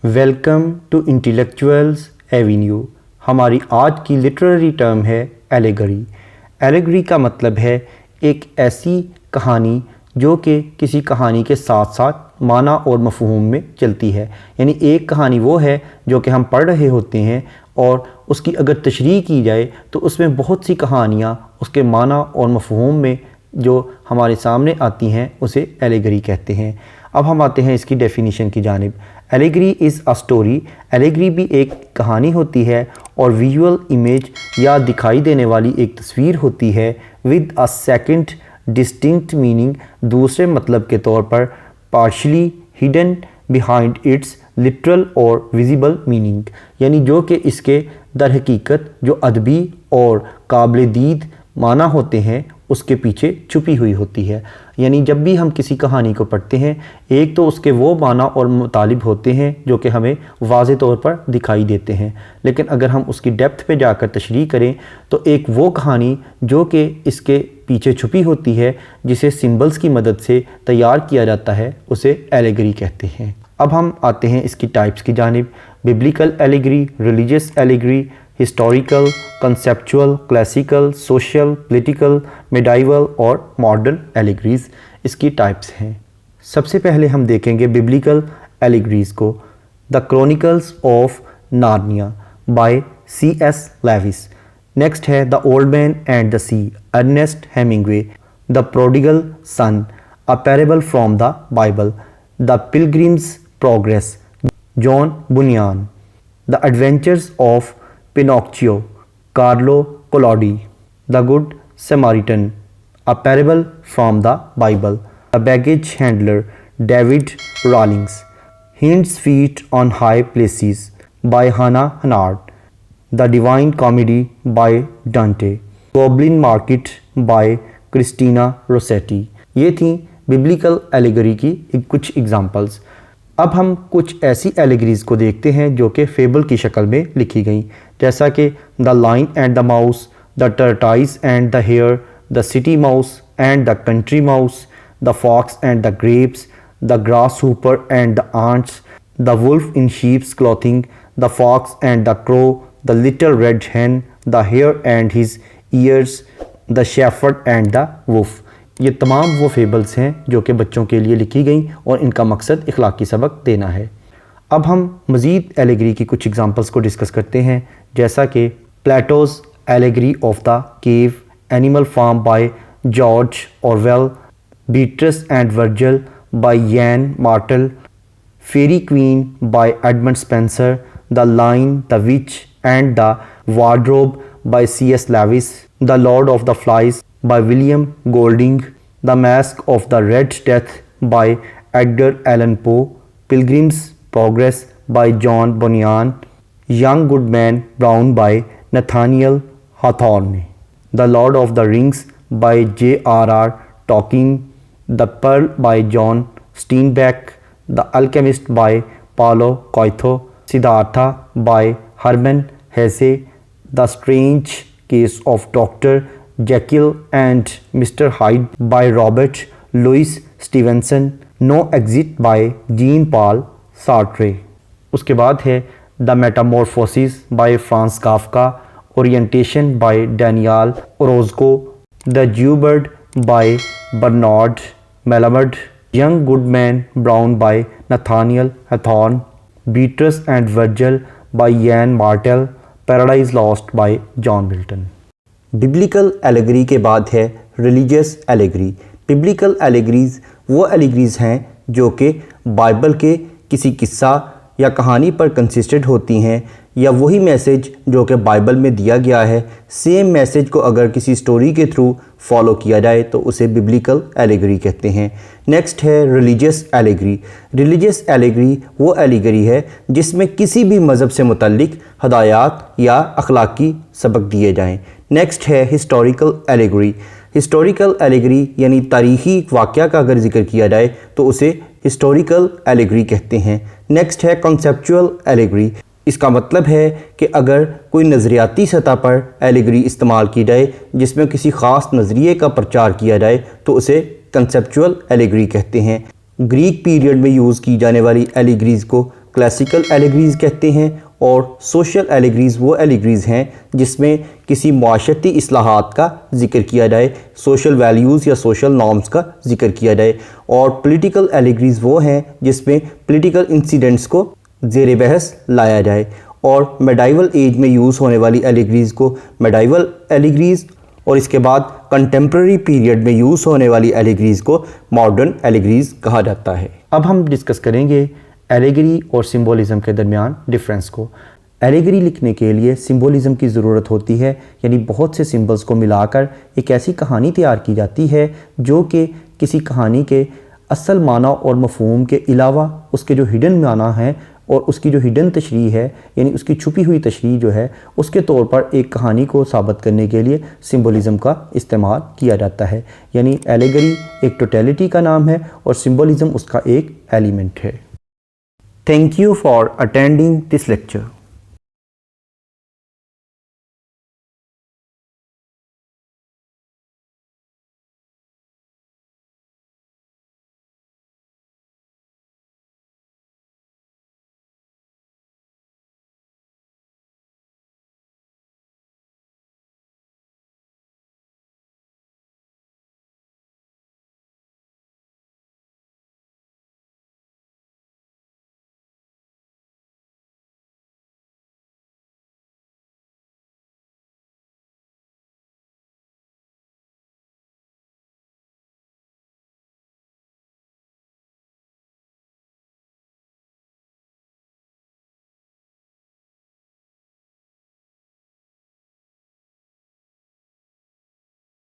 Welcome to intellectuals avenue. ہماری آج کی لٹریری ٹرم ہے ایلیگری۔ ایلیگری کا مطلب ہے ایک ایسی کہانی جو کہ کسی کہانی کے ساتھ ساتھ معنی اور مفہوم میں چلتی ہے، یعنی ایک کہانی وہ ہے جو کہ ہم پڑھ رہے ہوتے ہیں اور اس کی اگر تشریح کی جائے تو اس میں بہت سی کہانیاں اس کے معنی اور مفہوم میں جو ہمارے سامنے آتی ہیں اسے ایلیگری کہتے ہیں۔ اب ہم آتے ہیں اس کی ڈیفینیشن کی جانب۔ ایلیگری از اے اسٹوری۔ ایلیگری بھی ایک کہانی ہوتی ہے اور ویژول امیج یا دکھائی دینے والی ایک تصویر ہوتی ہے with a second distinct meaning, دوسرے مطلب کے طور پر partially hidden behind its literal اور ویزیبل میننگ، یعنی جو کہ اس کے در حقیقت جو ادبی اور قابل دید معنی ہوتے ہیں اس کے پیچھے چھپی ہوئی ہوتی ہے۔ یعنی جب بھی ہم کسی کہانی کو پڑھتے ہیں ایک تو اس کے وہ معنی اور مطالب ہوتے ہیں جو کہ ہمیں واضح طور پر دکھائی دیتے ہیں، لیکن اگر ہم اس کی ڈیپتھ پہ جا کر تشریح کریں تو ایک وہ کہانی جو کہ اس کے پیچھے چھپی ہوتی ہے جسے سمبلز کی مدد سے تیار کیا جاتا ہے اسے ایلیگری کہتے ہیں۔ اب ہم آتے ہیں اس کی ٹائپس کی جانب۔ Biblical allegory, religious allegory, historical, conceptual, classical, social, political, medieval اور ماڈرن ایلیگریز اس کی ٹائپس ہیں۔ سب سے پہلے ہم دیکھیں گے ببلیکل ایلیگریز کو۔ The chronicles of Narnia by C S Lewis. Next ہے the old man and the sea, Ernest Hemingway. The prodigal son, a parable from the Bible. The pilgrim's progress, John Bunyan. The adventures of Pinocchio, Carlo Collodi. The good Samaritan, a parable from the Bible. The baggage handler, David Rawlings. Hinds feet on high places by Hannah Hurnard. The divine comedy by Dante. Goblin market by Christina روسیٹی۔ یہ تھیں biblical ایلیگری کی کچھ examples. اب ہم کچھ ایسی ایلیگریز کو دیکھتے ہیں جو کہ فیبل کی شکل میں لکھی گئیں، جیسا کہ the lion and the mouse, the tortoise and the hare, the city mouse and the country mouse, the fox and the grapes, the grasshopper and the ants, the wolf in sheep's clothing, the fox and the crow, the little red hen, the hare and his ears, the shepherd and the wolf. یہ تمام وہ fables ہیں جو کہ بچوں کے لیے لکھی گئیں اور ان کا مقصد اخلاقی سبق دینا ہے۔ اب ہم مزید ایلیگری کی کچھ ایگزامپلز کو ڈسکس کرتے ہیں، جیسا کہ Plato's allegory of the cave, animal farm by George Orwell, Beatrice and Virgil by Yann Martel, faerie queen by Edmund Spenser, the lion, the witch and the wardrobe by C S Lewis, the lord of the flies by William Golding, the masque of the red death by Edgar Allan Poe, pilgrim's progress by John Bunyan, young goodman brown by Nathaniel Hawthorne, the lord of the rungs by J R R Tolkien, the pearl by John Steinbeck, the alchemist by Paulo Coelho, Siddhartha by Hermann Hesse, the strange case of doctor Jekyll and mister Hyde by Robert Louis Stevenson, no exit by Jean Paul Sartre. اس کے بعد ہے the metamorphosis by Franz Kafka, orientation by Daniel Orozco, the jew bird by Bernard Malamud, young goodman brown by Nathaniel Hawthorne, Beatrice and Virgil by Yann mortal, paradise lost by John Milton. Biblical allegory کے بعد ہے religious ایلیگری۔ Biblical ایلیگریز وہ ایلیگریز ہیں جو کہ Bible کے کسی قصہ یا کہانی پر کنسسٹڈ ہوتی ہیں، یا وہی میسج جو کہ بائبل میں دیا گیا ہے سیم میسج کو اگر کسی سٹوری کے تھرو فالو کیا جائے تو اسے ببلیکل ایلیگری کہتے ہیں۔ نیکسٹ ہے ریلیجیس ایلیگری۔ ریلیجیس ایلیگری وہ ایلیگری ہے جس میں کسی بھی مذہب سے متعلق ہدایات یا اخلاقی سبق دیے جائیں۔ نیکسٹ ہے ہسٹوریکل ایلیگری۔ ہسٹوریکل ایلیگری یعنی تاریخی واقعہ کا اگر ذکر کیا جائے تو اسے ہسٹوریکل ایلیگری کہتے ہیں۔ نیکسٹ ہے کنسیپچول ایلیگری۔ اس کا مطلب ہے کہ اگر کوئی نظریاتی سطح پر ایلیگری استعمال کی جائے جس میں کسی خاص نظریے کا پرچار کیا جائے تو اسے کنسیپچول ایلیگری کہتے ہیں۔ گریک پیریڈ میں یوز کی جانے والی ایلیگریز کو کلاسیکل ایلیگریز کہتے ہیں، اور سوشل ایلیگریز وہ ایلیگریز ہیں جس میں کسی معاشرتی اصلاحات کا ذکر کیا جائے، سوشل ویلیوز یا سوشل نارمز کا ذکر کیا جائے، اور پولیٹیکل ایلیگریز وہ ہیں جس میں پولیٹیکل انسیڈنٹس کو زیر بحث لایا جائے، اور میڈائیول ایج میں یوز ہونے والی ایلیگریز کو میڈائیول ایلیگریز، اور اس کے بعد کنٹمپریری پیریڈ میں یوز ہونے والی ایلیگریز کو ماڈرن ایلیگریز کہا جاتا ہے۔ اب ہم ڈسکس کریں گے ایلیگری اور سمبولزم کے درمیان ڈفرینس کو۔ ایلیگری لکھنے کے لیے سمبولزم کی ضرورت ہوتی ہے، یعنی بہت سے سمبلز کو ملا کر ایک ایسی کہانی تیار کی جاتی ہے جو کہ کسی کہانی کے اصل معنی اور مفہوم کے علاوہ اس کے جو ہڈن معنی ہیں اور اس کی جو ہڈن تشریح ہے، یعنی اس کی چھپی ہوئی تشریح جو ہے، اس کے طور پر ایک کہانی کو ثابت کرنے کے لیے سمبولزم کا استعمال کیا جاتا ہے۔ یعنی ایلیگری ایک ٹوٹیلٹی کا نام ہے اور سمبولزم اس کا ایک ایلیمنٹ ہے۔ Thank you for attending this lecture.